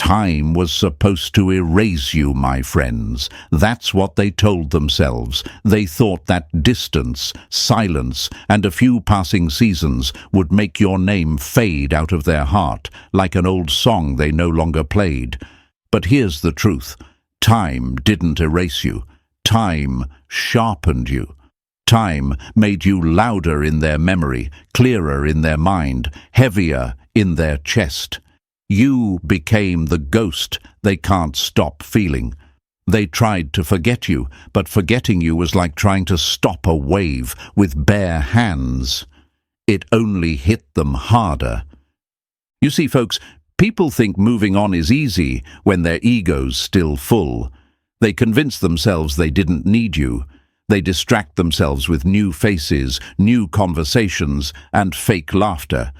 Time was supposed to erase you, my friends. That's what they told themselves. They thought that distance, silence, and a few passing seasons would make your name fade out of their heart, like an old song they no longer played. But here's the truth. Time didn't erase you. Time sharpened you. Time made you louder in their memory, clearer in their mind, heavier in their chest. You became the ghost they can't stop feeling. They tried to forget you, but forgetting you was like trying to stop a wave with bare hands. It only hit them harder. You see, folks, people think moving on is easy when their ego's still full. They convince themselves they didn't need you. They distract themselves with new faces, new conversations, and fake laughter.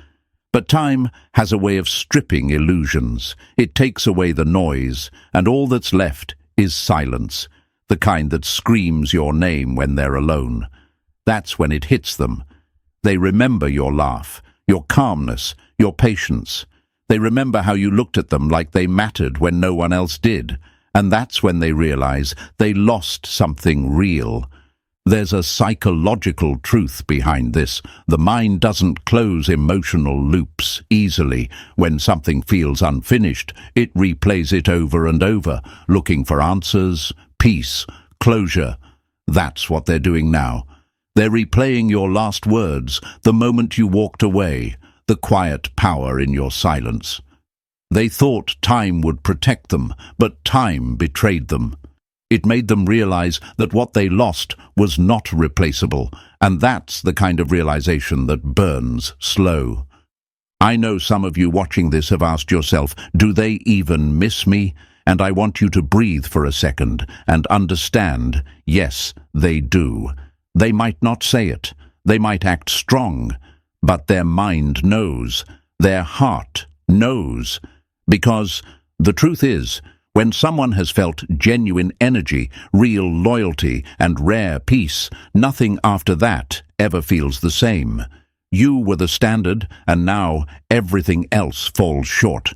But time has a way of stripping illusions. It takes away the noise, and all that's left is silence, the kind that screams your name when they're alone. That's when it hits them. They remember your laugh, your calmness, your patience. They remember how you looked at them like they mattered when no one else did. And that's when they realize they lost something real. There's a psychological truth behind this. The mind doesn't close emotional loops easily. When something feels unfinished, it replays it over and over, looking for answers, peace, closure. That's what they're doing now. They're replaying your last words, the moment you walked away, the quiet power in your silence. They thought time would protect them, but time betrayed them. It made them realize that what they lost was not replaceable, and that's the kind of realization that burns slow. I know some of you watching this have asked yourself, do they even miss me? And I want you to breathe for a second and understand, yes, they do. They might not say it, they might act strong, but their mind knows, their heart knows. Because the truth is, when someone has felt genuine energy, real loyalty, and rare peace, nothing after that ever feels the same. You were the standard, and now everything else falls short.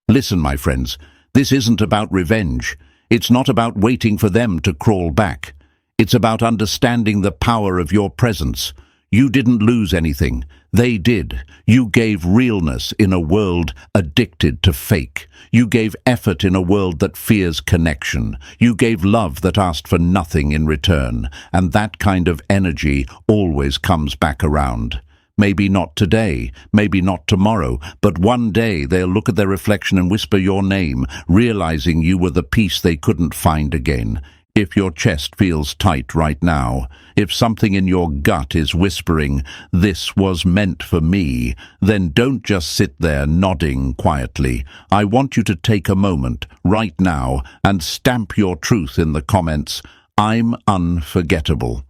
Listen, my friends, this isn't about revenge. It's not about waiting for them to crawl back. It's about understanding the power of your presence. You didn't lose anything. They did. You gave realness in a world addicted to fake. You gave effort in a world that fears connection. You gave love that asked for nothing in return. And that kind of energy always comes back around. Maybe not today, maybe not tomorrow, but one day they'll look at their reflection and whisper your name, realizing you were the piece they couldn't find again. If your chest feels tight right now, if something in your gut is whispering, "This was meant for me," then don't just sit there nodding quietly. I want you to take a moment right now and stamp your truth in the comments. I'm unforgettable.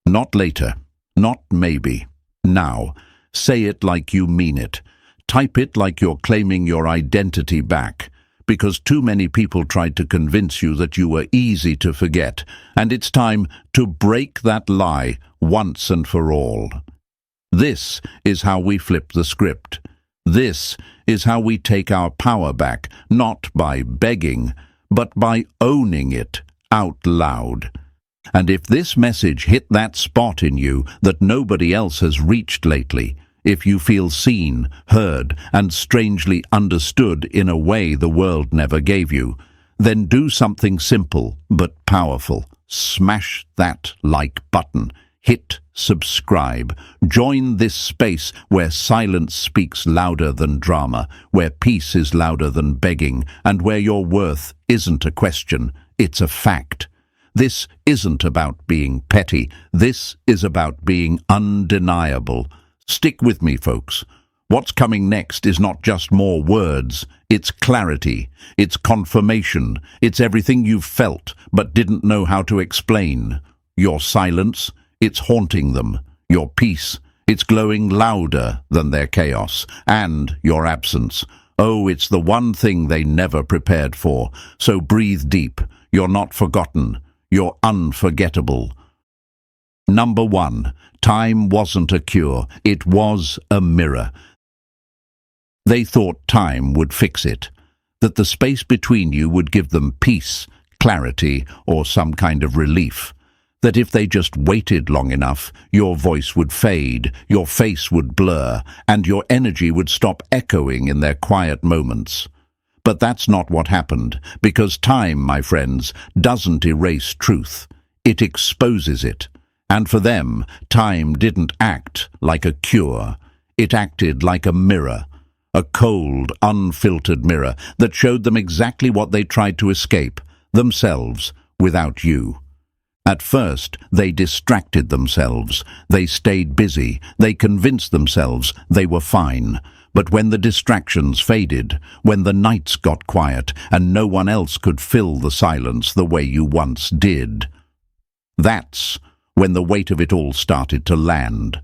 Not later, not maybe. Now. Say it like you mean it. Type it like you're claiming your identity back. Because too many people tried to convince you that you were easy to forget, and it's time to break that lie once and for all. This is how we flip the script. This is how we take our power back, not by begging, but by owning it out loud. And if this message hit that spot in you that nobody else has reached lately, if you feel seen, heard, and strangely understood in a way the world never gave you, then do something simple but powerful. Smash that like button. Hit subscribe. Join this space where silence speaks louder than drama, where peace is louder than begging, and where your worth isn't a question, it's a fact. This isn't about being petty. This is about being undeniable. Stick with me, folks. What's coming next is not just more words. It's clarity. It's confirmation. It's everything you've felt but didn't know how to explain. Your silence, it's haunting them. Your peace, it's glowing louder than their chaos. And your absence. Oh, it's the one thing they never prepared for. So breathe deep. You're not forgotten. You're unforgettable. Number 1. Time wasn't a cure. It was a mirror. They thought time would fix it. that the space between you would give them peace, clarity, or some kind of relief. That if they just waited long enough, your voice would fade, your face would blur, and your energy would stop echoing in their quiet moments. But that's not what happened, because time, my friends, doesn't erase truth. It exposes it. And for them, time didn't act like a cure. It acted like a mirror. A cold, unfiltered mirror that showed them exactly what they tried to escape, themselves, without you. At first, they distracted themselves. They stayed busy. They convinced themselves they were fine. But when the distractions faded, when the nights got quiet and no one else could fill the silence the way you once did, that's when the weight of it all started to land.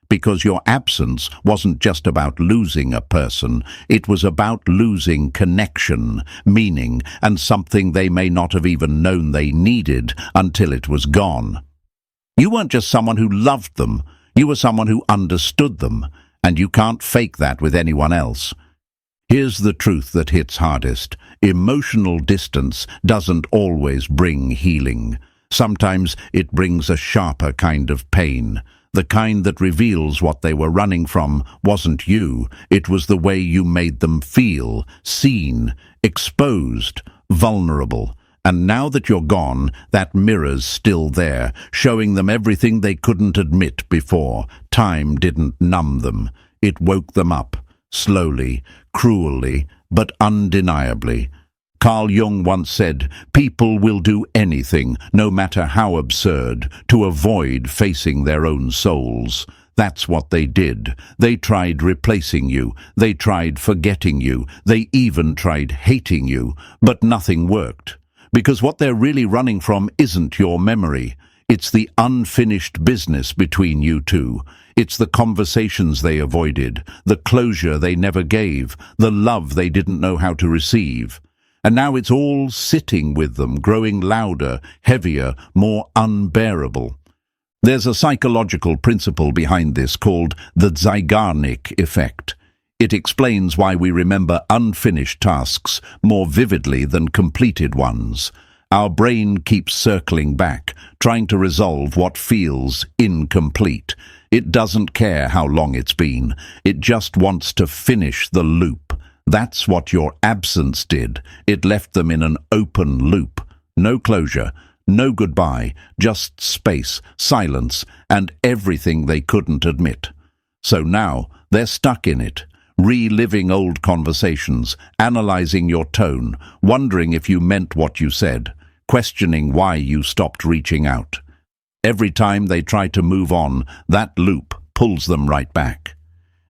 Because your absence wasn't just about losing a person, it was about losing connection, meaning, and something they may not have even known they needed until it was gone. You weren't just someone who loved them, you were someone who understood them, and you can't fake that with anyone else. Here's the truth that hits hardest. Emotional distance doesn't always bring healing. Sometimes it brings a sharper kind of pain. The kind that reveals what they were running from wasn't you, it was the way you made them feel, seen, exposed, vulnerable. And now that you're gone, that mirror's still there, showing them everything they couldn't admit before. Time didn't numb them. It woke them up, slowly, cruelly, but undeniably. Carl Jung once said, "People will do anything, no matter how absurd, to avoid facing their own souls." That's what they did. They tried replacing you. They tried forgetting you. They even tried hating you. But nothing worked. Because what they're really running from isn't your memory. It's the unfinished business between you two. It's the conversations they avoided, the closure they never gave, the love they didn't know how to receive. And now it's all sitting with them, growing louder, heavier, more unbearable. There's a psychological principle behind this called the Zeigarnik effect. It explains why we remember unfinished tasks more vividly than completed ones. Our brain keeps circling back, trying to resolve what feels incomplete. It doesn't care how long it's been. It just wants to finish the loop. That's what your absence did. It left them in an open loop. No closure, no goodbye, just space, silence, and everything they couldn't admit. So now they're stuck in it, reliving old conversations, analyzing your tone, wondering if you meant what you said, questioning why you stopped reaching out. Every time they try to move on, that loop pulls them right back.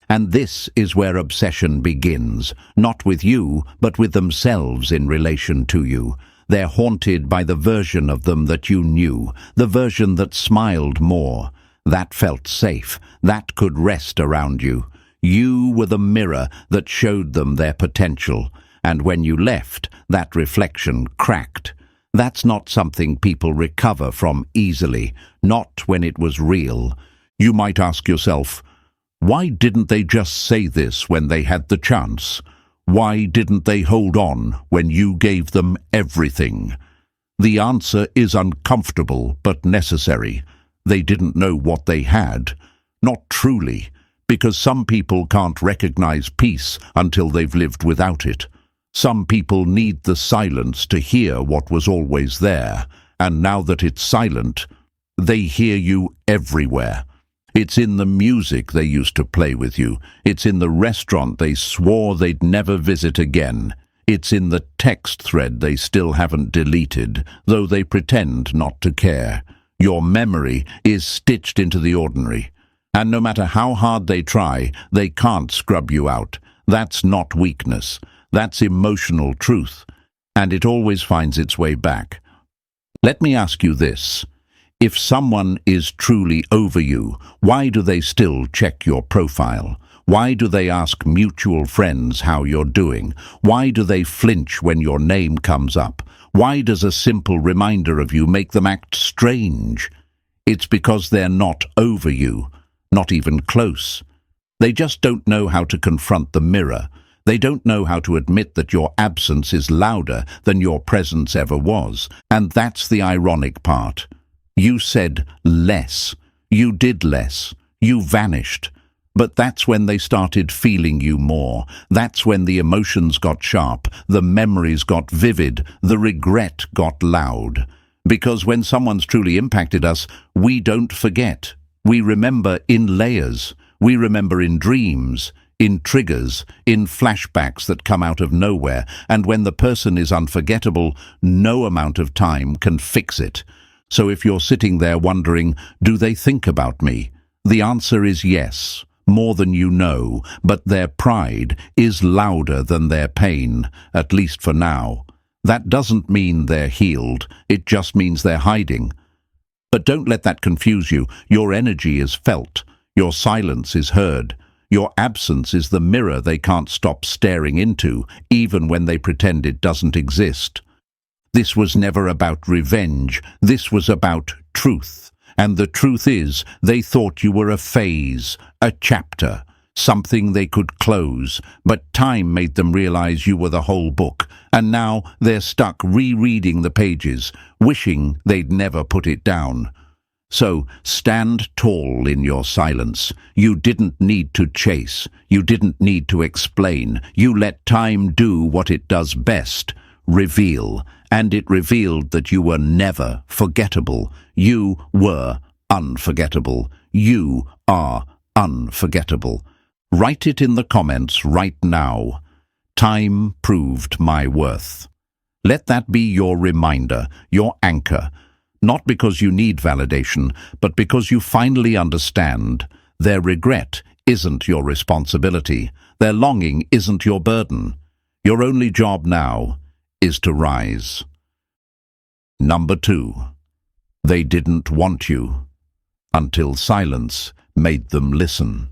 And this is where obsession begins, not with you, but with themselves in relation to you. They're haunted by the version of them that you knew, the version that smiled more, that felt safe, that could rest around you. You were the mirror that showed them their potential, and when you left, that reflection cracked. That's not something people recover from easily, not when it was real. You might ask yourself, why didn't they just say this when they had the chance? Why didn't they hold on when you gave them everything? The answer is uncomfortable but necessary. They didn't know what they had. Not truly, because some people can't recognize peace until they've lived without it. Some people need the silence to hear what was always there, and now that it's silent, they hear you everywhere. It's in the music they used to play with you. It's in the restaurant they swore they'd never visit again. It's in the text thread they still haven't deleted, though they pretend not to care. Your memory is stitched into the ordinary. And no matter how hard they try, they can't scrub you out. That's not weakness. That's emotional truth. And it always finds its way back. Let me ask you this. If someone is truly over you, why do they still check your profile? Why do they ask mutual friends how you're doing? Why do they flinch when your name comes up? Why does a simple reminder of you make them act strange? It's because they're not over you, not even close. They just don't know how to confront the mirror. They don't know how to admit that your absence is louder than your presence ever was. And that's the ironic part. You said less. You did less. You vanished. But that's when they started feeling you more. That's when the emotions got sharp, the memories got vivid, the regret got loud. Because when someone's truly impacted us, we don't forget. We remember in layers. We remember in dreams, in triggers, in flashbacks that come out of nowhere. And when the person is unforgettable, no amount of time can fix it. So if you're sitting there wondering, do they think about me? The answer is yes. More than you know, but their pride is louder than their pain, at least for now. That doesn't mean they're healed, it just means they're hiding. But don't let that confuse you. Your energy is felt, your silence is heard, your absence is the mirror they can't stop staring into, even when they pretend it doesn't exist. This was never about revenge, this was about truth. And the truth is, they thought you were a phase, a chapter, something they could close, but time made them realize you were the whole book, and now they're stuck rereading the pages, wishing they'd never put it down. So stand tall in your silence. You didn't need to chase, you didn't need to explain, you let time do what it does best, reveal. And it revealed that you were never forgettable. You were unforgettable. You are unforgettable. Write it in the comments right now. Time proved my worth. Let that be your reminder, your anchor. Not because you need validation, but because you finally understand their regret isn't your responsibility. Their longing isn't your burden. Your only job now is to rise. Number 2. They didn't want you until silence made them listen.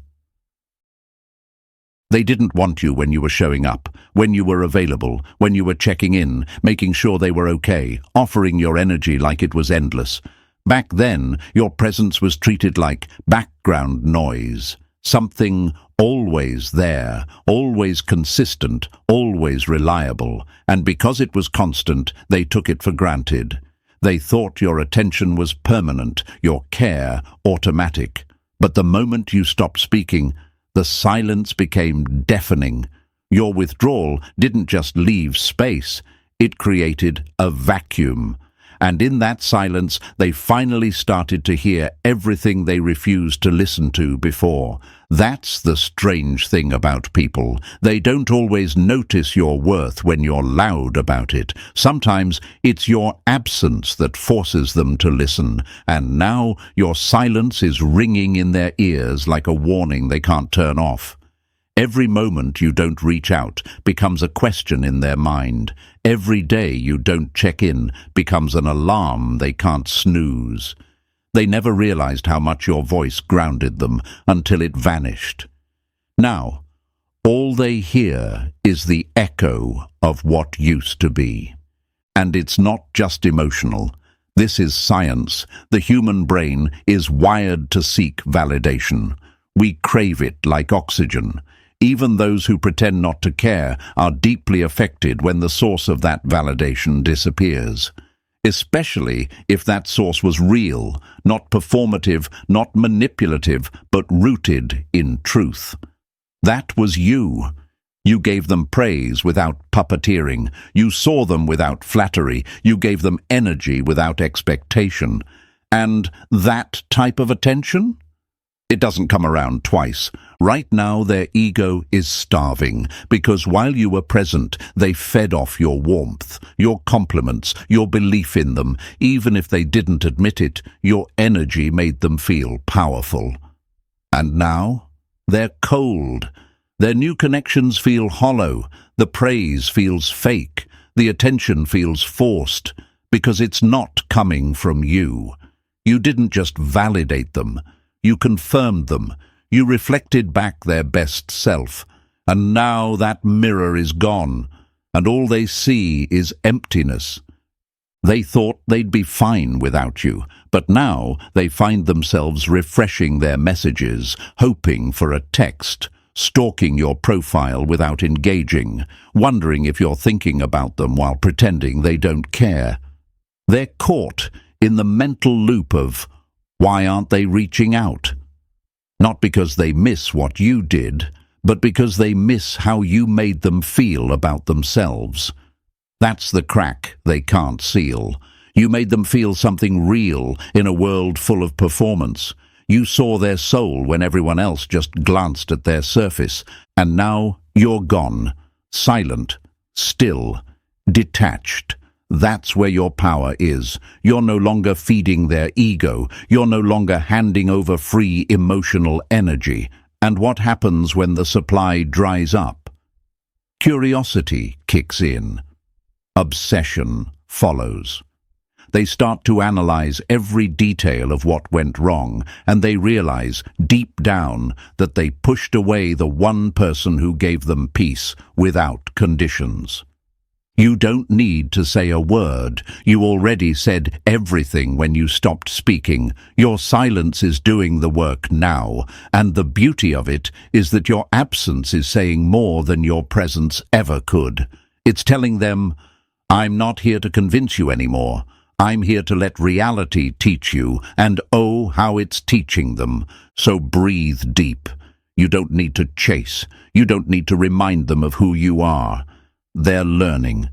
They didn't want you when you were showing up, when you were available, when you were checking in, making sure they were okay, offering your energy like it was endless. Back then, your presence was treated like background noise, something always there, always consistent, always reliable, and because it was constant, they took it for granted. They thought your attention was permanent, your care automatic. But the moment you stopped speaking, the silence became deafening. Your withdrawal didn't just leave space, it created a vacuum. And in that silence, they finally started to hear everything they refused to listen to before. That's the strange thing about people. They don't always notice your worth when you're loud about it. Sometimes it's your absence that forces them to listen. And now your silence is ringing in their ears like a warning they can't turn off. Every moment you don't reach out becomes a question in their mind. Every day you don't check in becomes an alarm they can't snooze. They never realized how much your voice grounded them until it vanished. Now, all they hear is the echo of what used to be. And it's not just emotional. This is science. The human brain is wired to seek validation. We crave it like oxygen. Even those who pretend not to care are deeply affected when the source of that validation disappears. Especially if that source was real, not performative, not manipulative, but rooted in truth. That was you. You gave them praise without puppeteering. You saw them without flattery. You gave them energy without expectation. And that type of attention? It doesn't come around twice. Right now their ego is starving, because while you were present, they fed off your warmth, your compliments, your belief in them. Even if they didn't admit it, your energy made them feel powerful. And now they're cold. Their new connections feel hollow. The praise feels fake. The attention feels forced, because it's not coming from you. You didn't just validate them. You confirmed them. You reflected back their best self. And now that mirror is gone, and all they see is emptiness. They thought they'd be fine without you, but now they find themselves refreshing their messages, hoping for a text, stalking your profile without engaging, wondering if you're thinking about them while pretending they don't care. They're caught in the mental loop of, why aren't they reaching out? Not because they miss what you did, but because they miss how you made them feel about themselves. That's the crack they can't seal. You made them feel something real in a world full of performance. You saw their soul when everyone else just glanced at their surface, and now you're gone, silent, still, detached. That's where your power is. You're no longer feeding their ego. You're no longer handing over free emotional energy. And what happens when the supply dries up? Curiosity kicks in. Obsession follows. They start to analyze every detail of what went wrong, and they realize deep down that they pushed away the one person who gave them peace without conditions. You don't need to say a word. You already said everything when you stopped speaking. Your silence is doing the work now, and the beauty of it is that your absence is saying more than your presence ever could. It's telling them, I'm not here to convince you anymore. I'm here to let reality teach you, and oh, how it's teaching them. So breathe deep. You don't need to chase. You don't need to remind them of who you are. They're learning.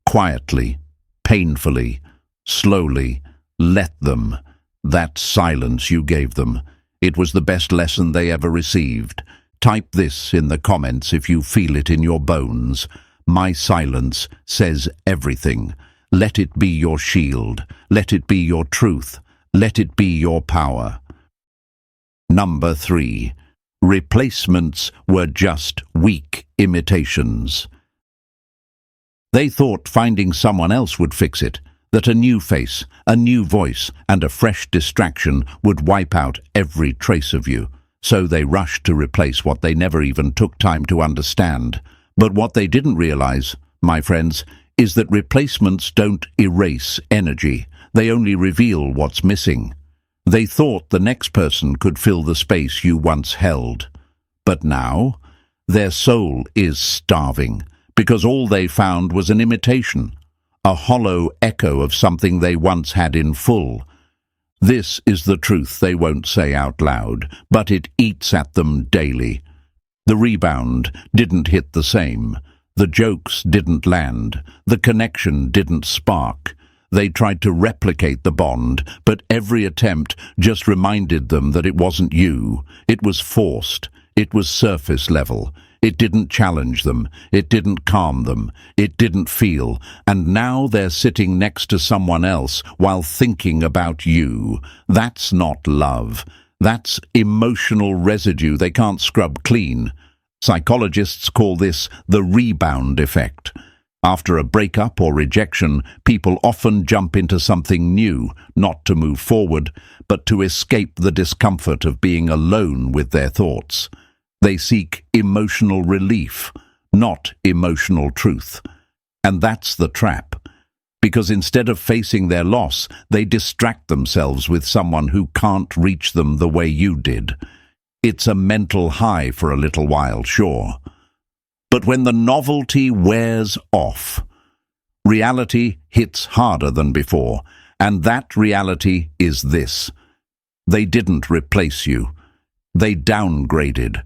Quietly, painfully, slowly. Let them. That silence you gave them. It was the best lesson they ever received. Type this in the comments if you feel it in your bones. My silence says everything. Let it be your shield. Let it be your truth. Let it be your power. Number 3. Replacements were just weak imitations. They thought finding someone else would fix it, that a new face, a new voice, and a fresh distraction would wipe out every trace of you. So they rushed to replace what they never even took time to understand. But what they didn't realize, my friends, is that replacements don't erase energy. They only reveal what's missing. They thought the next person could fill the space you once held. But now, their soul is starving, because all they found was an imitation, a hollow echo of something they once had in full. This is the truth they won't say out loud, but it eats at them daily. The rebound didn't hit the same. The jokes didn't land. The connection didn't spark. They tried to replicate the bond, but every attempt just reminded them that it wasn't you. It was forced. It was surface level. It didn't challenge them. It didn't calm them. It didn't feel. And now they're sitting next to someone else while thinking about you. That's not love. That's emotional residue they can't scrub clean. Psychologists call this the rebound effect. After a breakup or rejection, people often jump into something new, not to move forward, but to escape the discomfort of being alone with their thoughts. They seek emotional relief, not emotional truth. And that's the trap. Because instead of facing their loss, they distract themselves with someone who can't reach them the way you did. It's a mental high for a little while, sure. But when the novelty wears off, reality hits harder than before, and that reality is this. They didn't replace you. They downgraded.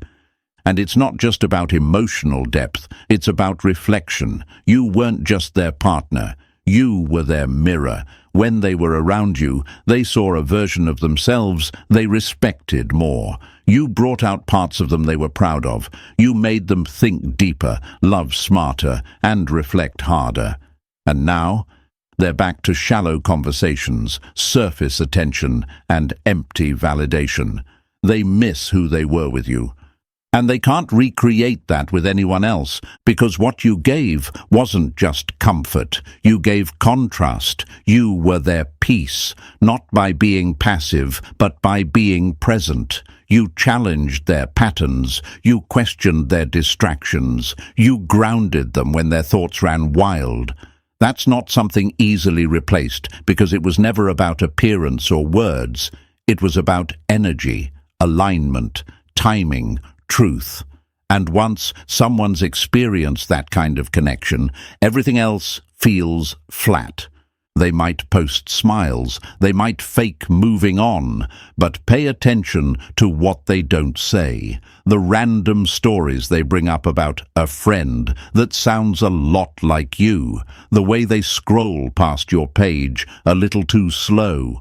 And it's not just about emotional depth, it's about reflection. You weren't just their partner. You were their mirror. When they were around you, they saw a version of themselves they respected more. You brought out parts of them they were proud of. You made them think deeper, love smarter, and reflect harder. And now, they're back to shallow conversations, surface attention, and empty validation. They miss who they were with you. And they can't recreate that with anyone else, because what you gave wasn't just comfort. You gave contrast. You were their peace, not by being passive, but by being present. You challenged their patterns. You questioned their distractions. You grounded them when their thoughts ran wild. That's not something easily replaced, because it was never about appearance or words. It was about energy, alignment, timing, truth. And once someone's experienced that kind of connection, everything else feels flat. They might post smiles, they might fake moving on, but pay attention to what they don't say. The random stories they bring up about a friend that sounds a lot like you. The way they scroll past your page a little too slow.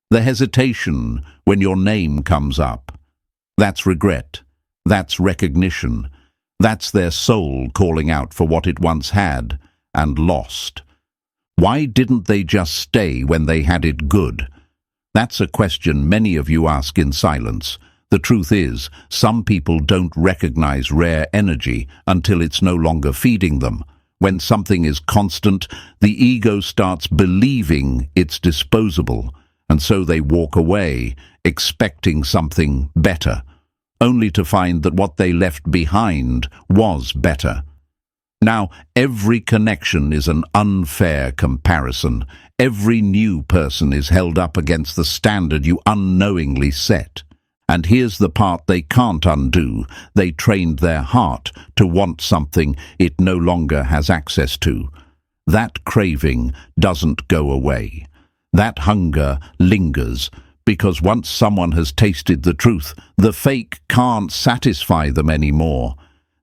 The hesitation when your name comes up. That's regret. That's recognition. That's their soul calling out for what it once had and lost. Why didn't they just stay when they had it good? That's a question many of you ask in silence. The truth is, some people don't recognize rare energy until it's no longer feeding them. When something is constant, the ego starts believing it's disposable, and so they walk away, expecting something better, only to find that what they left behind was better. Now, every connection is an unfair comparison. Every new person is held up against the standard you unknowingly set. And here's the part they can't undo. They trained their heart to want something it no longer has access to. That craving doesn't go away. That hunger lingers, because once someone has tasted the truth, the fake can't satisfy them anymore.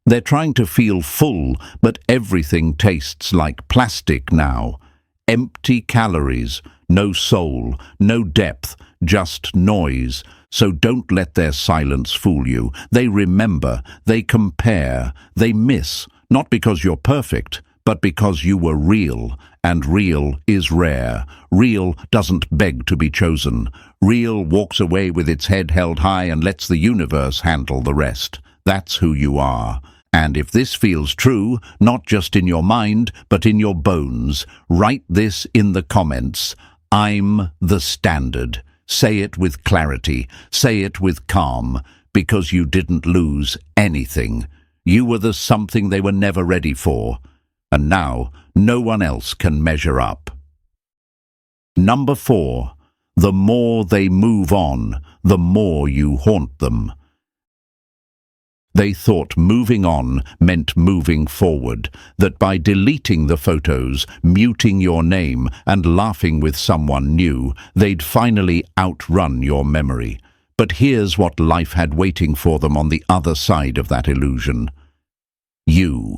They're trying to feel full, but everything tastes like plastic now. Empty calories, no soul, no depth, just noise. So don't let their silence fool you. They remember, they compare, they miss, not because you're perfect, but because you were real, and real is rare. Real doesn't beg to be chosen. Real walks away with its head held high and lets the universe handle the rest. That's who you are. And if this feels true, not just in your mind, but in your bones, write this in the comments. I'm the standard. Say it with clarity. Say it with calm, because you didn't lose anything. You were the something they were never ready for. And now, no one else can measure up. Number 4. The more they move on, the more you haunt them. They thought moving on meant moving forward, that by deleting the photos, muting your name, and laughing with someone new, they'd finally outrun your memory. But here's what life had waiting for them on the other side of that illusion. You.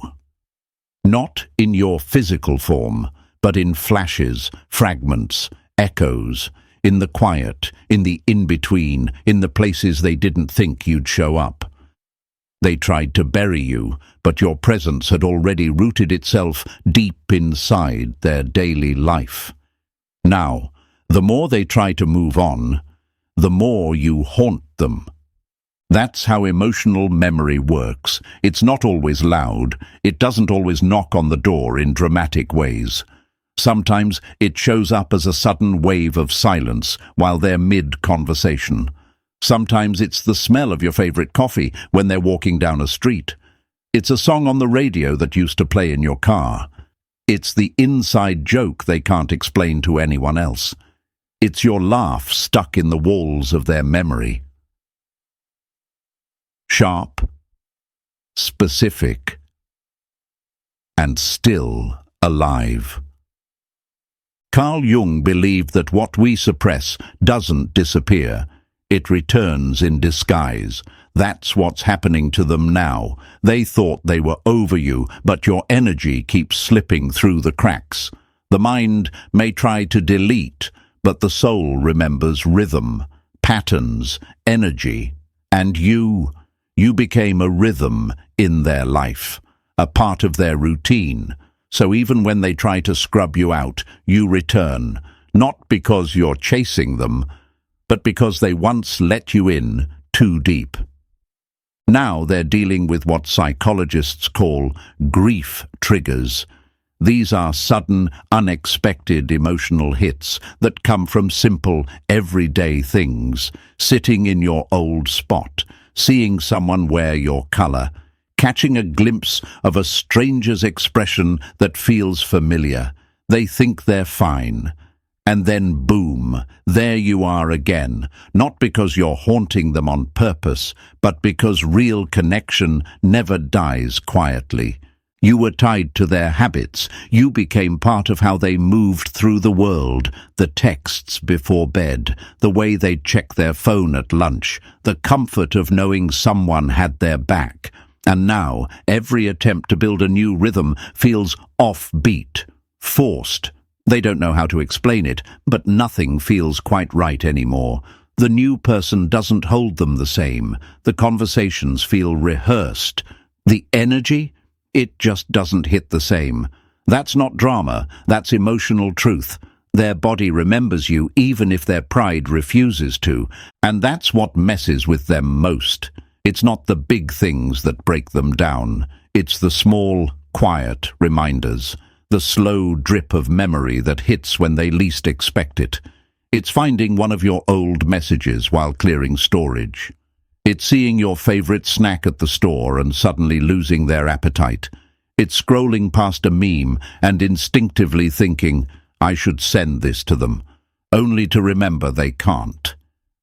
Not in your physical form, but in flashes, fragments, echoes, in the quiet, in the in-between, in the places they didn't think you'd show up. They tried to bury you, but your presence had already rooted itself deep inside their daily life. Now, the more they try to move on, the more you haunt them. That's how emotional memory works. It's not always loud. It doesn't always knock on the door in dramatic ways. Sometimes it shows up as a sudden wave of silence while they're mid-conversation. Sometimes it's the smell of your favorite coffee when they're walking down a street. It's a song on the radio that used to play in your car. It's the inside joke they can't explain to anyone else. It's your laugh stuck in the walls of their memory. Sharp, specific, and still alive. Carl Jung believed that what we suppress doesn't disappear. It returns in disguise. That's what's happening to them now. They thought they were over you, but your energy keeps slipping through the cracks. The mind may try to delete, but the soul remembers rhythm, patterns, energy. And you became a rhythm in their life, a part of their routine. So even when they try to scrub you out, you return, not because you're chasing them, but because they once let you in too deep. Now they're dealing with what psychologists call grief triggers. These are sudden, unexpected emotional hits that come from simple, everyday things. Sitting in your old spot, seeing someone wear your color, catching a glimpse of a stranger's expression that feels familiar. They think they're fine. And then boom, there you are again, not because you're haunting them on purpose, but because real connection never dies quietly. You were tied to their habits. You became part of how they moved through the world, the texts before bed, the way they'd check their phone at lunch, the comfort of knowing someone had their back. And now, every attempt to build a new rhythm feels offbeat, forced. They don't know how to explain it, but nothing feels quite right anymore. The new person doesn't hold them the same. The conversations feel rehearsed. The energy? It just doesn't hit the same. That's not drama, that's emotional truth. Their body remembers you even if their pride refuses to, and that's what messes with them most. It's not the big things that break them down. It's the small, quiet reminders, the slow drip of memory that hits when they least expect it. It's finding one of your old messages while clearing storage. It's seeing your favorite snack at the store and suddenly losing their appetite. It's scrolling past a meme and instinctively thinking, I should send this to them, only to remember they can't.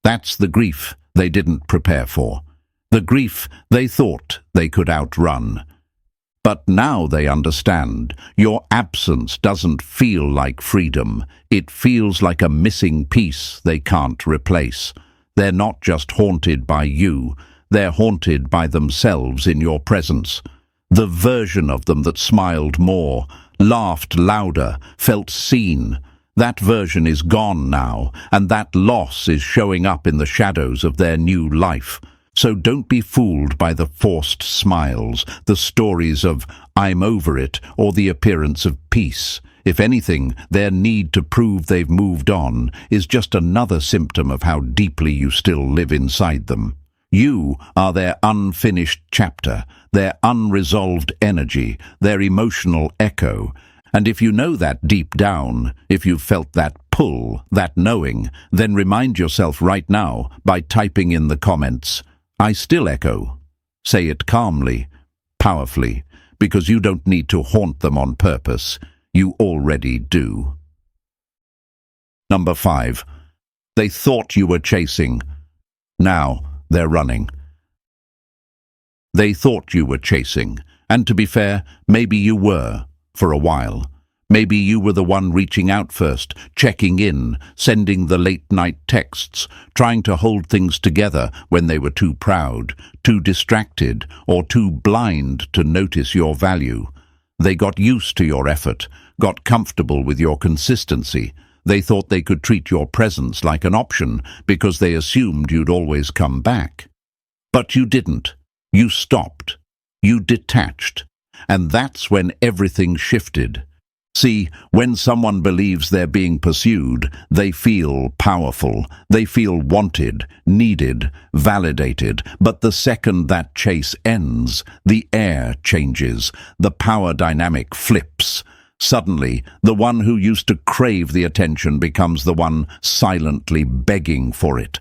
That's the grief they didn't prepare for. The grief they thought they could outrun. But now they understand. Your absence doesn't feel like freedom. It feels like a missing piece they can't replace. They're not just haunted by you, they're haunted by themselves in your presence. The version of them that smiled more, laughed louder, felt seen. That version is gone now, and that loss is showing up in the shadows of their new life. So don't be fooled by the forced smiles, the stories of "I'm over it" or the appearance of peace. If anything, their need to prove they've moved on is just another symptom of how deeply you still live inside them. You are their unfinished chapter, their unresolved energy, their emotional echo. And if you know that deep down, if you've felt that pull, that knowing, then remind yourself right now by typing in the comments, I still echo. Say it calmly, powerfully, because you don't need to haunt them on purpose. You already do. Number 5. They thought you were chasing. Now they're running. They thought you were chasing, and to be fair, maybe you were, for a while. Maybe you were the one reaching out first, checking in, sending the late-night texts, trying to hold things together when they were too proud, too distracted, or too blind to notice your value. They got used to your effort, got comfortable with your consistency. They thought they could treat your presence like an option because they assumed you'd always come back. But you didn't. You stopped. You detached. And that's when everything shifted. See, when someone believes they're being pursued, they feel powerful, they feel wanted, needed, validated. But the second that chase ends, the air changes, the power dynamic flips. Suddenly, the one who used to crave the attention becomes the one silently begging for it.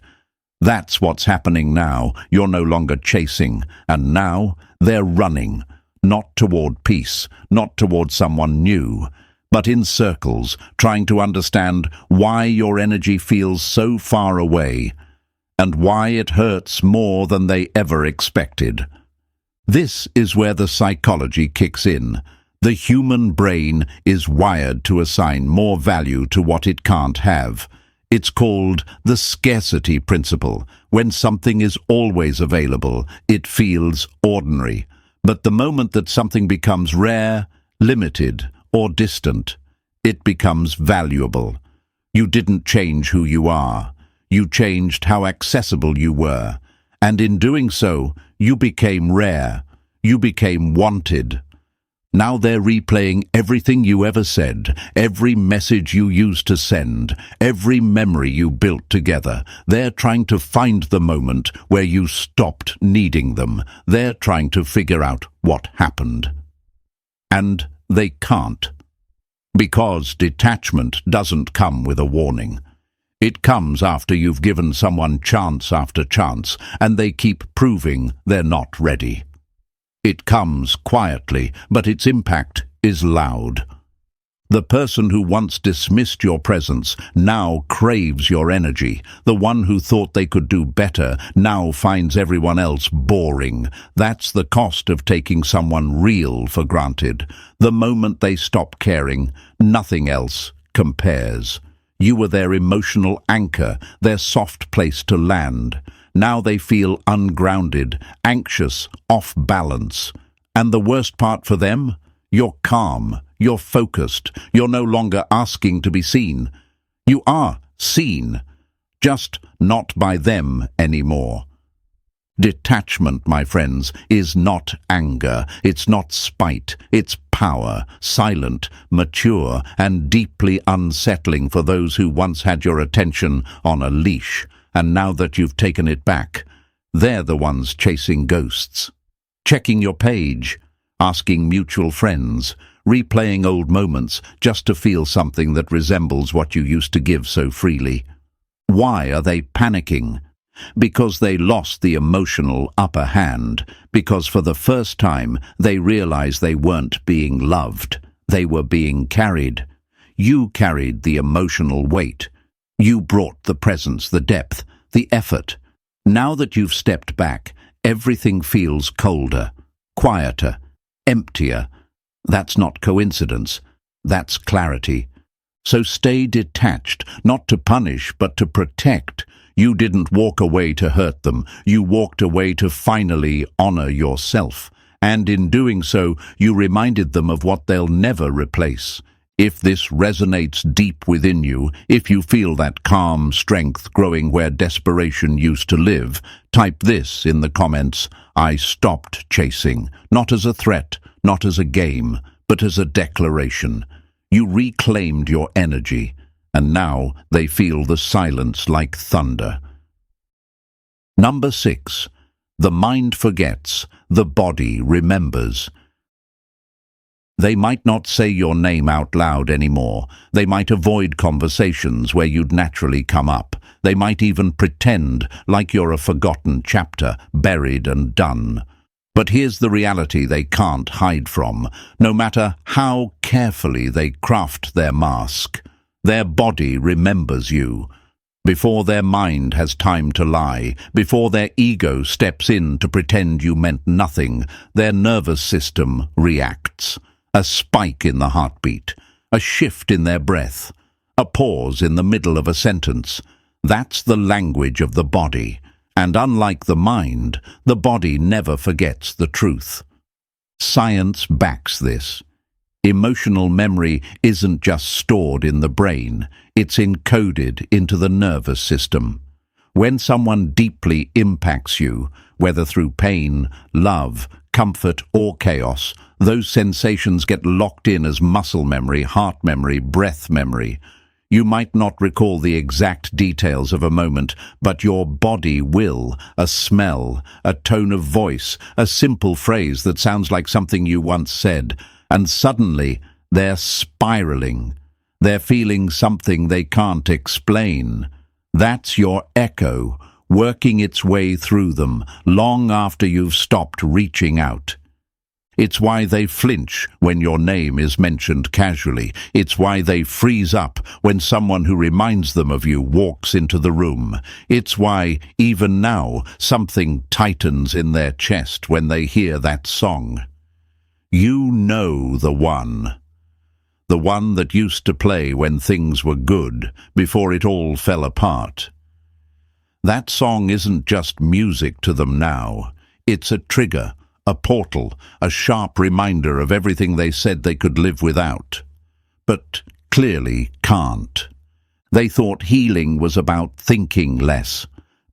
That's what's happening now. You're no longer chasing, and now they're running. Not toward peace, not toward someone new, but in circles, trying to understand why your energy feels so far away, and why it hurts more than they ever expected. This is where the psychology kicks in. The human brain is wired to assign more value to what it can't have. It's called the scarcity principle. When something is always available, it feels ordinary. But the moment that something becomes rare, limited, or distant, it becomes valuable. You didn't change who you are. You changed how accessible you were. And in doing so, you became rare. You became wanted. Now they're replaying everything you ever said, every message you used to send, every memory you built together. They're trying to find the moment where you stopped needing them. They're trying to figure out what happened. And they can't. Because detachment doesn't come with a warning. It comes after you've given someone chance after chance, and they keep proving they're not ready. It comes quietly, but its impact is loud. The person who once dismissed your presence now craves your energy. The one who thought they could do better now finds everyone else boring. That's the cost of taking someone real for granted. The moment they stop caring, nothing else compares. You were their emotional anchor, their soft place to land. Now they feel ungrounded, anxious, off balance. And the worst part for them? You're calm. You're focused. You're no longer asking to be seen. You are seen, just not by them anymore. Detachment, my friends, is not anger. It's not spite. It's power, silent, mature, and deeply unsettling for those who once had your attention on a leash, and now that you've taken it back, they're the ones chasing ghosts. Checking your page, asking mutual friends, replaying old moments just to feel something that resembles what you used to give so freely. Why are they panicking? Because they lost the emotional upper hand, because for the first time they realized they weren't being loved, they were being carried. You carried the emotional weight. You brought the presence, the depth, the effort. Now that you've stepped back, everything feels colder, quieter, emptier. That's not coincidence. That's clarity. So stay detached, not to punish, but to protect. You didn't walk away to hurt them. You walked away to finally honor yourself. And in doing so, you reminded them of what they'll never replace. If this resonates deep within you, if you feel that calm strength growing where desperation used to live, type this in the comments: I stopped chasing, not as a threat, not as a game, but as a declaration. You reclaimed your energy, and now they feel the silence like thunder. Number 6. The mind forgets, the body remembers. They might not say your name out loud anymore. They might avoid conversations where you'd naturally come up. They might even pretend like you're a forgotten chapter, buried and done. But here's the reality they can't hide from. No matter how carefully they craft their mask, their body remembers you. Before their mind has time to lie, before their ego steps in to pretend you meant nothing, their nervous system reacts. A spike in the heartbeat, a shift in their breath, a pause in the middle of a sentence. That's the language of the body. And unlike the mind, the body never forgets the truth. Science backs this. Emotional memory isn't just stored in the brain, it's encoded into the nervous system. When someone deeply impacts you, whether through pain, love, comfort, or chaos, those sensations get locked in as muscle memory, heart memory, breath memory. You might not recall the exact details of a moment, but your body will. A smell, a tone of voice, a simple phrase that sounds like something you once said, and suddenly they're spiraling. They're feeling something they can't explain. That's your echo, working its way through them, long after you've stopped reaching out. It's why they flinch when your name is mentioned casually. It's why they freeze up when someone who reminds them of you walks into the room. It's why, even now, something tightens in their chest when they hear that song. You know the one. The one that used to play when things were good, before it all fell apart. That song isn't just music to them now. It's a trigger, a portal, a sharp reminder of everything they said they could live without, but clearly can't. They thought healing was about thinking less,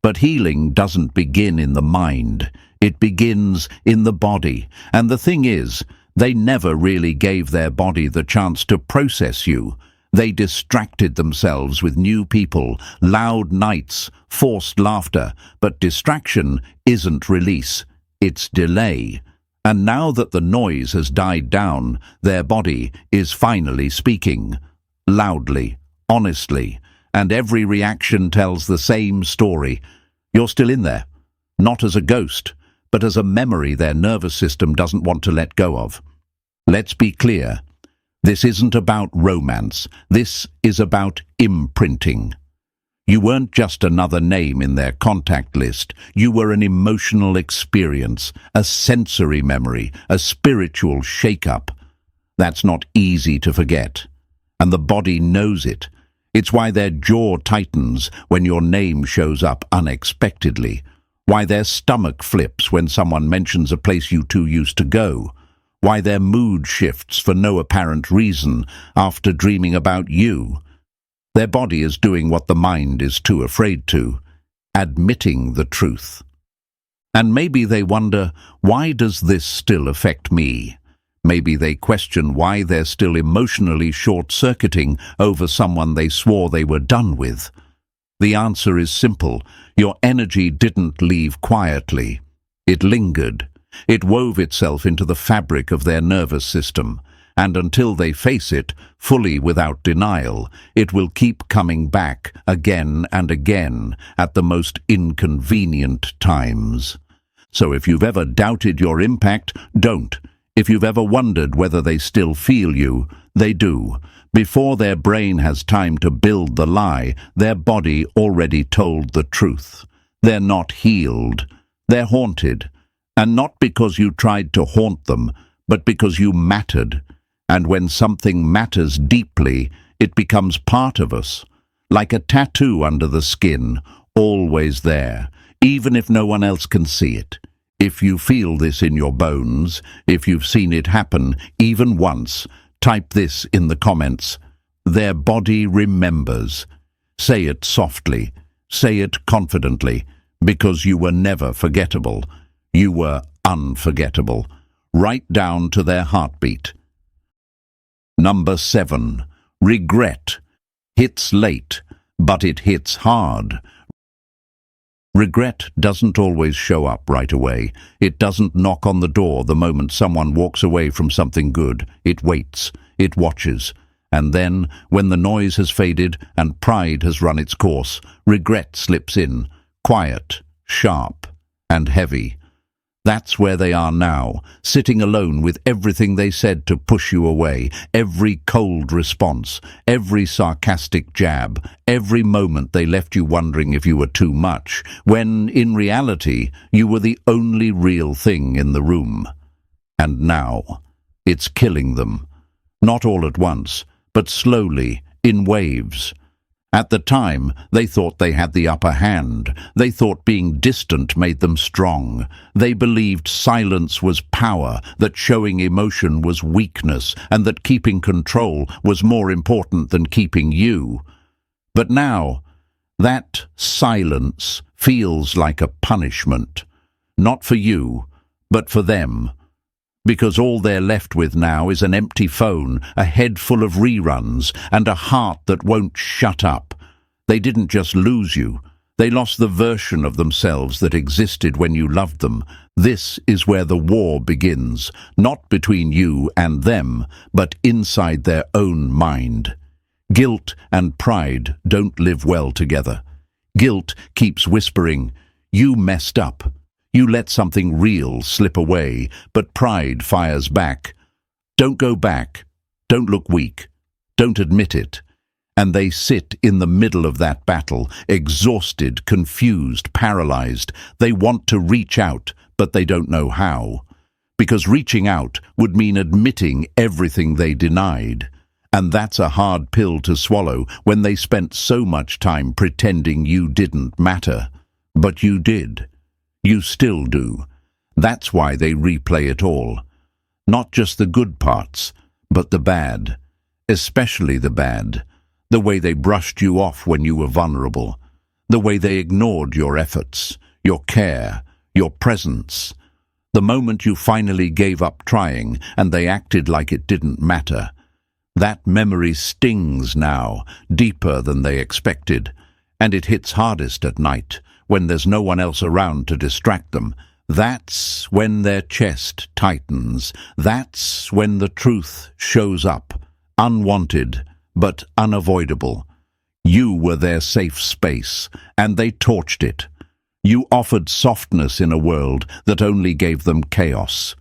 but healing doesn't begin in the mind. It begins in the body, and the thing is, they never really gave their body the chance to process you. They distracted themselves with new people, loud nights, forced laughter, but distraction isn't release. It's delay. And now that the noise has died down, their body is finally speaking. Loudly, honestly, and every reaction tells the same story. You're still in there, not as a ghost, but as a memory their nervous system doesn't want to let go of. Let's be clear. This isn't about romance. This is about imprinting. You weren't just another name in their contact list. You were an emotional experience, a sensory memory, a spiritual shake-up. That's not easy to forget. And the body knows it. It's why their jaw tightens when your name shows up unexpectedly. Why their stomach flips when someone mentions a place you two used to go. Why their mood shifts for no apparent reason after dreaming about you. Their body is doing what the mind is too afraid to, admitting the truth. And maybe they wonder, why does this still affect me? Maybe they question why they're still emotionally short-circuiting over someone they swore they were done with. The answer is simple. Your energy didn't leave quietly. It lingered. It wove itself into the fabric of their nervous system. And until they face it, fully without denial, it will keep coming back again and again at the most inconvenient times. So if you've ever doubted your impact, don't. If you've ever wondered whether they still feel you, they do. Before their brain has time to build the lie, their body already told the truth. They're not healed. They're haunted. And not because you tried to haunt them, but because you mattered. And when something matters deeply, it becomes part of us, like a tattoo under the skin, always there, even if no one else can see it. If you feel this in your bones, if you've seen it happen even once, type this in the comments. Their body remembers. Say it softly, say it confidently, because you were never forgettable. You were unforgettable, right down to their heartbeat. Number 7. Regret. Hits late, but it hits hard. Regret doesn't always show up right away. It doesn't knock on the door the moment someone walks away from something good. It waits, it watches. And then, when the noise has faded and pride has run its course, regret slips in, quiet, sharp, and heavy. That's where they are now, sitting alone with everything they said to push you away, every cold response, every sarcastic jab, every moment they left you wondering if you were too much, when, in reality, you were the only real thing in the room. And now, it's killing them. Not all at once, but slowly, in waves. At the time, they thought they had the upper hand. They thought being distant made them strong. They believed silence was power, that showing emotion was weakness, and that keeping control was more important than keeping you. But now, that silence feels like a punishment. Not for you, but for them. Because all they're left with now is an empty phone, a head full of reruns, and a heart that won't shut up. They didn't just lose you. They lost the version of themselves that existed when you loved them. This is where the war begins, not between you and them, but inside their own mind. Guilt and pride don't live well together. Guilt keeps whispering, "You messed up. You let something real slip away," but pride fires back. "Don't go back. Don't look weak. Don't admit it." And they sit in the middle of that battle, exhausted, confused, paralyzed. They want to reach out, but they don't know how. Because reaching out would mean admitting everything they denied. And that's a hard pill to swallow when they spent so much time pretending you didn't matter. But you did. You still do. That's why they replay it all. Not just the good parts, but the bad. Especially the bad. The way they brushed you off when you were vulnerable. The way they ignored your efforts, your care, your presence. The moment you finally gave up trying and they acted like it didn't matter. That memory stings now, deeper than they expected. And it hits hardest at night, when there's no one else around to distract them. That's when their chest tightens. That's when the truth shows up, unwanted but unavoidable. You were their safe space, and they torched it. You offered softness in a world that only gave them chaos.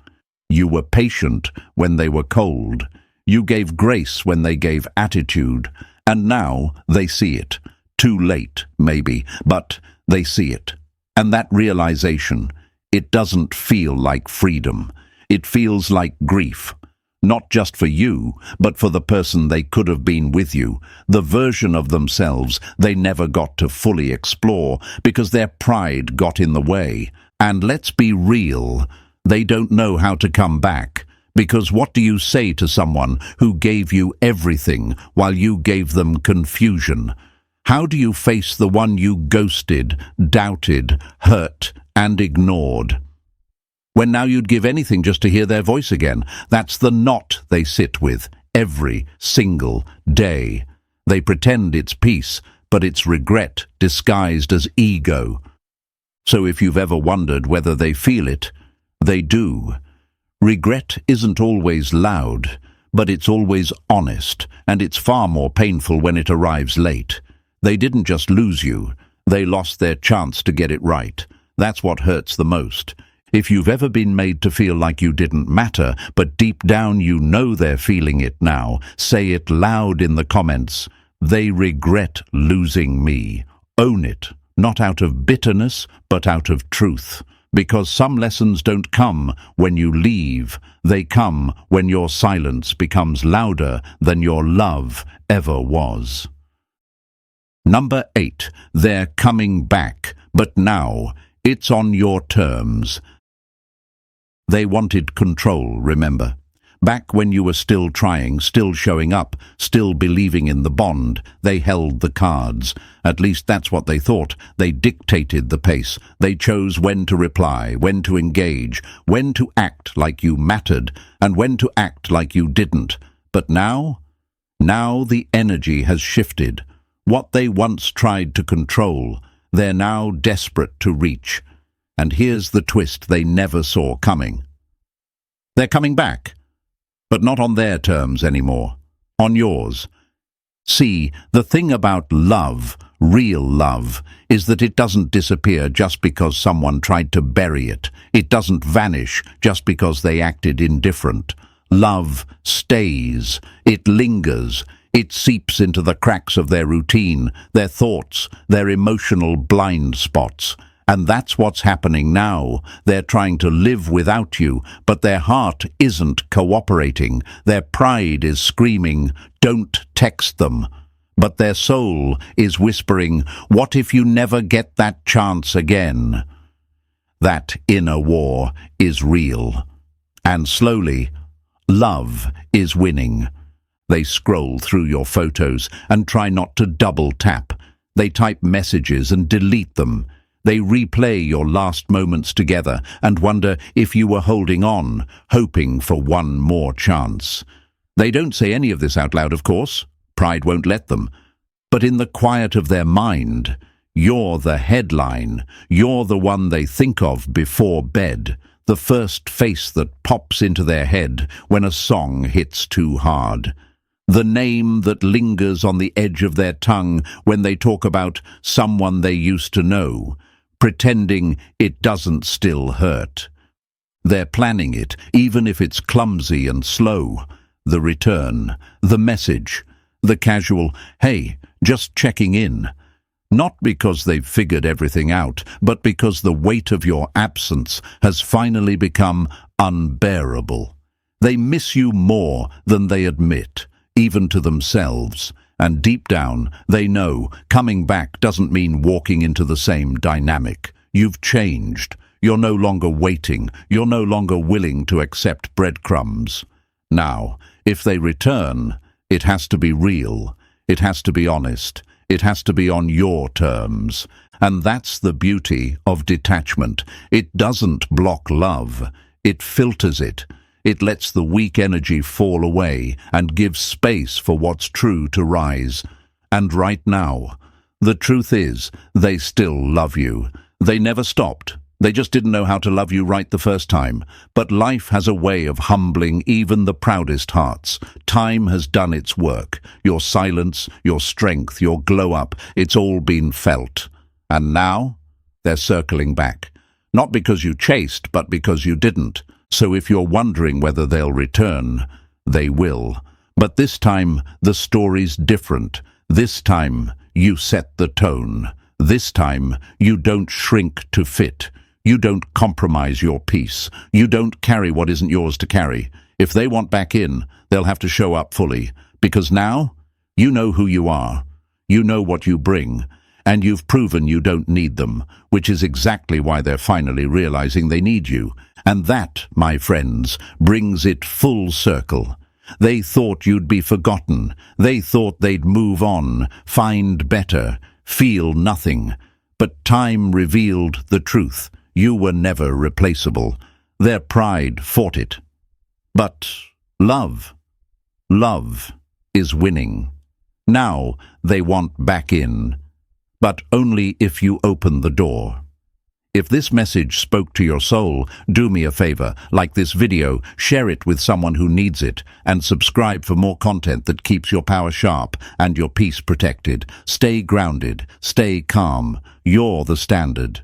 You were patient when they were cold. You gave grace when they gave attitude, and now they see it. Too late, maybe, but they see it. And that realization, it doesn't feel like freedom. It feels like grief. Not just for you, but for the person they could have been with you, the version of themselves they never got to fully explore because their pride got in the way. And let's be real, they don't know how to come back. Because what do you say to someone who gave you everything while you gave them confusion? How do you face the one you ghosted, doubted, hurt, and ignored? When now you'd give anything just to hear their voice again. That's the knot they sit with every single day. They pretend it's peace, but it's regret disguised as ego. So if you've ever wondered whether they feel it, they do. Regret isn't always loud, but it's always honest, and it's far more painful when it arrives late. They didn't just lose you, they lost their chance to get it right. That's what hurts the most. If you've ever been made to feel like you didn't matter, but deep down you know they're feeling it now, say it loud in the comments. They regret losing me. Own it, not out of bitterness, but out of truth. Because some lessons don't come when you leave. They come when your silence becomes louder than your love ever was. Number 8. They're coming back, but now it's on your terms. They wanted control, remember? Back when you were still trying, still showing up, still believing in the bond, they held the cards. At least that's what they thought. They dictated the pace. They chose when to reply, when to engage, when to act like you mattered, and when to act like you didn't. But now the energy has shifted. What they once tried to control, they're now desperate to reach. And here's the twist they never saw coming. They're coming back, but not on their terms anymore, on yours. See, the thing about love, real love, is that it doesn't disappear just because someone tried to bury it. It doesn't vanish just because they acted indifferent. Love stays, it lingers, it seeps into the cracks of their routine, their thoughts, their emotional blind spots. And that's what's happening now. They're trying to live without you, but their heart isn't cooperating. Their pride is screaming, "Don't text them." But their soul is whispering, "What if you never get that chance again?" That inner war is real. And slowly, love is winning. They scroll through your photos and try not to double tap. They type messages and delete them. They replay your last moments together and wonder if you were holding on, hoping for one more chance. They don't say any of this out loud, of course. Pride won't let them. But in the quiet of their mind, you're the headline. You're the one they think of before bed, the first face that pops into their head when a song hits too hard. The name that lingers on the edge of their tongue when they talk about someone they used to know, pretending it doesn't still hurt. They're planning it, even if it's clumsy and slow. The return, the message, the casual, "Hey, just checking in." Not because they've figured everything out, but because the weight of your absence has finally become unbearable. They miss you more than they admit, even to themselves. And deep down, they know coming back doesn't mean walking into the same dynamic. You've changed. You're no longer waiting. You're no longer willing to accept breadcrumbs. Now, if they return, it has to be real. It has to be honest. It has to be on your terms. And that's the beauty of detachment. It doesn't block love. It filters it. It lets the weak energy fall away and gives space for what's true to rise. And right now, the truth is, they still love you. They never stopped. They just didn't know how to love you right the first time. But life has a way of humbling even the proudest hearts. Time has done its work. Your silence, your strength, your glow-up, it's all been felt. And now, they're circling back. Not because you chased, but because you didn't. So if you're wondering whether they'll return, they will. But this time, the story's different. This time, you set the tone. This time, you don't shrink to fit. You don't compromise your peace. You don't carry what isn't yours to carry. If they want back in, they'll have to show up fully. Because now, you know who you are. You know what you bring. And you've proven you don't need them, which is exactly why they're finally realizing they need you. And that, my friends, brings it full circle. They thought you'd be forgotten. They thought they'd move on, find better, feel nothing. But time revealed the truth. You were never replaceable. Their pride fought it. But love is winning. Now they want back in. But only if you open the door. If this message spoke to your soul, do me a favor, like this video, share it with someone who needs it, and subscribe for more content that keeps your power sharp and your peace protected. Stay grounded, stay calm. You're the standard.